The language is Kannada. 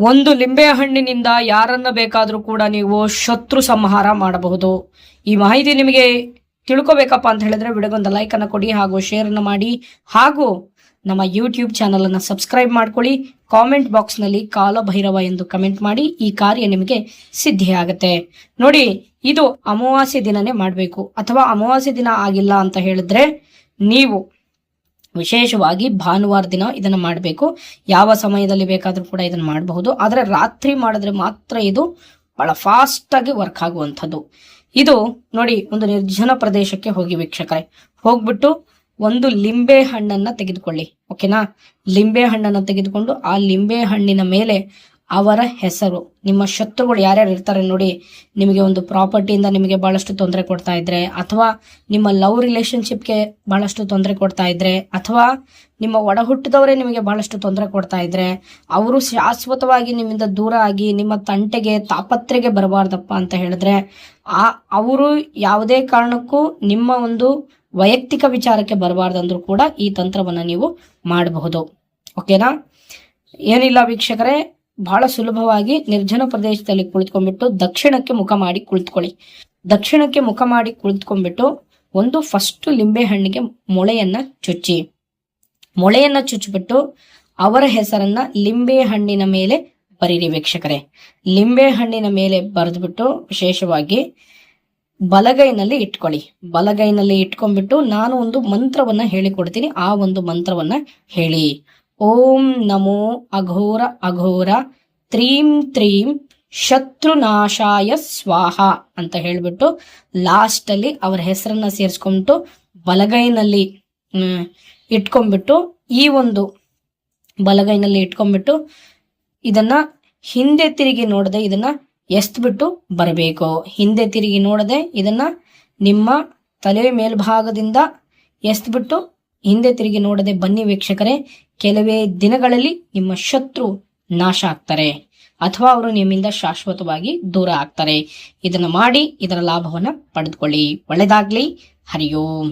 ಒಂದು ಲಿಂಬೆ ಹಣ್ಣಿನಿಂದ ಯಾರನ್ನ ಬೇಕಾದರೂ ಕೂಡ ನೀವು ಶತ್ರು ಸಂಹಾರ ಮಾಡಬಹುದು. ಈ ಮಾಹಿತಿ ನಿಮಗೆ ತಿಳ್ಕೊಬೇಕಪ್ಪ ಅಂತ ಹೇಳಿದ್ರೆ ವಿಡಿಯೋಗೊಂದು ಲೈಕ್ ಅನ್ನು ಕೊಡಿ, ಹಾಗೂ ಶೇರ್ ಅನ್ನು ಮಾಡಿ, ಹಾಗೂ ನಮ್ಮ ಯೂಟ್ಯೂಬ್ ಚಾನಲ್ ಅನ್ನು ಸಬ್ಸ್ಕ್ರೈಬ್ ಮಾಡ್ಕೊಳ್ಳಿ. ಕಾಮೆಂಟ್ ಬಾಕ್ಸ್ ನಲ್ಲಿ ಕಾಲಭೈರವ ಎಂದು ಕಮೆಂಟ್ ಮಾಡಿ, ಈ ಕಾರ್ಯ ನಿಮಗೆ ಸಿದ್ಧಿಯಾಗುತ್ತೆ. ನೋಡಿ, ಇದು ಅಮಾವಾಸ್ಯೆ ದಿನನೇ ಮಾಡಬೇಕು. ಅಥವಾ ಅಮಾವಾಸ್ಯೆ ದಿನ ಆಗಿಲ್ಲ ಅಂತ ಹೇಳಿದ್ರೆ ನೀವು ವಿಶೇಷವಾಗಿ ಭಾನುವಾರ ದಿನ ಇದನ್ನ ಮಾಡಬೇಕು. ಯಾವ ಸಮಯದಲ್ಲಿ ಬೇಕಾದ್ರೂ ಕೂಡ ಇದನ್ನ ಮಾಡಬಹುದು. ಆದ್ರೆ ರಾತ್ರಿ ಮಾಡಿದ್ರೆ ಮಾತ್ರ ಇದು ಬಹಳ ಫಾಸ್ಟ್ ಆಗಿ ವರ್ಕ್ ಆಗುವಂಥದ್ದು. ಇದು ನೋಡಿ, ಒಂದು ನಿರ್ಜನ ಪ್ರದೇಶಕ್ಕೆ ಹೋಗಿ ವೀಕ್ಷಕರೇ, ಹೋಗ್ಬಿಟ್ಟು ಒಂದು ಲಿಂಬೆ ಹಣ್ಣನ್ನ ತೆಗೆದುಕೊಳ್ಳಿ. ಓಕೆನಾ? ಲಿಂಬೆ ಹಣ್ಣನ್ನ ತೆಗೆದುಕೊಂಡು ಆ ಲಿಂಬೆ ಹಣ್ಣಿನ ಮೇಲೆ ಅವರ ಹೆಸರು, ನಿಮ್ಮ ಶತ್ರುಗಳು ಯಾರ್ಯಾರು ಇರ್ತಾರೆ ನೋಡಿ, ನಿಮಗೆ ಒಂದು ಪ್ರಾಪರ್ಟಿಯಿಂದ ನಿಮಗೆ ಬಹಳಷ್ಟು ತೊಂದರೆ ಕೊಡ್ತಾ ಇದ್ರೆ, ಅಥವಾ ನಿಮ್ಮ ಲವ್ ರಿಲೇಶನ್ಶಿಪ್ಗೆ ಬಹಳಷ್ಟು ತೊಂದರೆ ಕೊಡ್ತಾ ಇದ್ರೆ, ಅಥವಾ ನಿಮ್ಮ ಒಡ ಹುಟ್ಟಿದವರೇ ನಿಮಗೆ ಬಹಳಷ್ಟು ತೊಂದರೆ ಕೊಡ್ತಾ ಇದ್ರೆ, ಅವರು ಶಾಶ್ವತವಾಗಿ ನಿಮ್ಮಿಂದ ದೂರ ಆಗಿ ನಿಮ್ಮ ತಂಟೆಗೆ ತಾಪತ್ರೆಗೆ ಬರಬಾರ್ದಪ್ಪ ಅಂತ ಹೇಳಿದ್ರೆ, ಅವರು ಯಾವುದೇ ಕಾರಣಕ್ಕೂ ನಿಮ್ಮ ಒಂದು ವೈಯಕ್ತಿಕ ವಿಚಾರಕ್ಕೆ ಬರಬಾರ್ದಂದ್ರೂ ಕೂಡ ಈ ತಂತ್ರವನ್ನ ನೀವು ಮಾಡಬಹುದು. ಓಕೆನಾ? ಏನಿಲ್ಲ ವೀಕ್ಷಕರೇ, ಬಹಳ ಸುಲಭವಾಗಿ ನಿರ್ಜನ ಪ್ರದೇಶದಲ್ಲಿ ಕುಳಿತುಕೊಂಡ್ಬಿಟ್ಟು ದಕ್ಷಿಣಕ್ಕೆ ಮುಖ ಮಾಡಿ ಕುಳಿತುಕೊಳ್ಳಿ. ದಕ್ಷಿಣಕ್ಕೆ ಮುಖ ಮಾಡಿ ಕುಳಿತುಕೊಂಡ್ಬಿಟ್ಟು ಒಂದು ಫಸ್ಟ್ ಲಿಂಬೆ ಹಣ್ಣಿಗೆ ಮೊಳೆಯನ್ನ ಚುಚ್ಚಿ, ಮೊಳೆಯನ್ನ ಚುಚ್ಚಿಬಿಟ್ಟು ಅವರ ಹೆಸರನ್ನ ಲಿಂಬೆ ಹಣ್ಣಿನ ಮೇಲೆ ಬರೀರಿ ವೀಕ್ಷಕರೇ. ಲಿಂಬೆ ಹಣ್ಣಿನ ಮೇಲೆ ಬರೆದ್ಬಿಟ್ಟು ವಿಶೇಷವಾಗಿ ಬಲಗೈನಲ್ಲಿ ಇಟ್ಕೊಳ್ಳಿ. ಬಲಗೈನಲ್ಲಿ ಇಟ್ಕೊಂಡ್ಬಿಟ್ಟು ನಾನು ಒಂದು ಮಂತ್ರವನ್ನ ಹೇಳಿಕೊಡ್ತೀನಿ. ಆ ಒಂದು ಮಂತ್ರವನ್ನ ಹೇಳಿ. ಓಂ ನಮೋ ಅಘೋರ ಅಘೋರ ತ್ರೀಂ ತ್ರೀಂ ಶತ್ರುನಾಶಾಯ ಸ್ವಾಹ ಅಂತ ಹೇಳ್ಬಿಟ್ಟು ಲಾಸ್ಟ್ ಅಲ್ಲಿ ಅವರ ಹೆಸರನ್ನ ಸೇರಿಸ್ಕೊಂಡ್ಬಿಟ್ಟು ಬಲಗೈನಲ್ಲಿ ಇಟ್ಕೊಂಡ್ಬಿಟ್ಟು, ಈ ಒಂದು ಬಲಗೈನಲ್ಲಿ ಇಟ್ಕೊಂಡ್ಬಿಟ್ಟು ಇದನ್ನ ಹಿಂದೆ ತಿರುಗಿ ನೋಡದೆ ಇದನ್ನ ಎಸ್ತ್ಬಿಟ್ಟು ಬರಬೇಕು. ಹಿಂದೆ ತಿರುಗಿ ನೋಡದೆ ಇದನ್ನ ನಿಮ್ಮ ತಲೆ ಮೇಲ್ಭಾಗದಿಂದ ಎಸ್ತ್ಬಿಟ್ಟು ಹಿಂದೆ ತಿರುಗಿ ನೋಡದೆ ಬನ್ನಿ ವೀಕ್ಷಕರೇ. ಕೆಲವೇ ದಿನಗಳಲ್ಲಿ ನಿಮ್ಮ ಶತ್ರು ನಾಶ ಆಗ್ತಾರೆ, ಅಥವಾ ಅವರು ನಿಮ್ಮಿಂದ ಶಾಶ್ವತವಾಗಿ ದೂರ ಆಗ್ತಾರೆ. ಇದನ್ನ ಮಾಡಿ ಇದರ ಲಾಭವನ್ನ ಪಡೆದುಕೊಳ್ಳಿ. ಒಳ್ಳೆದಾಗ್ಲಿ. ಹರಿ ಓಂ.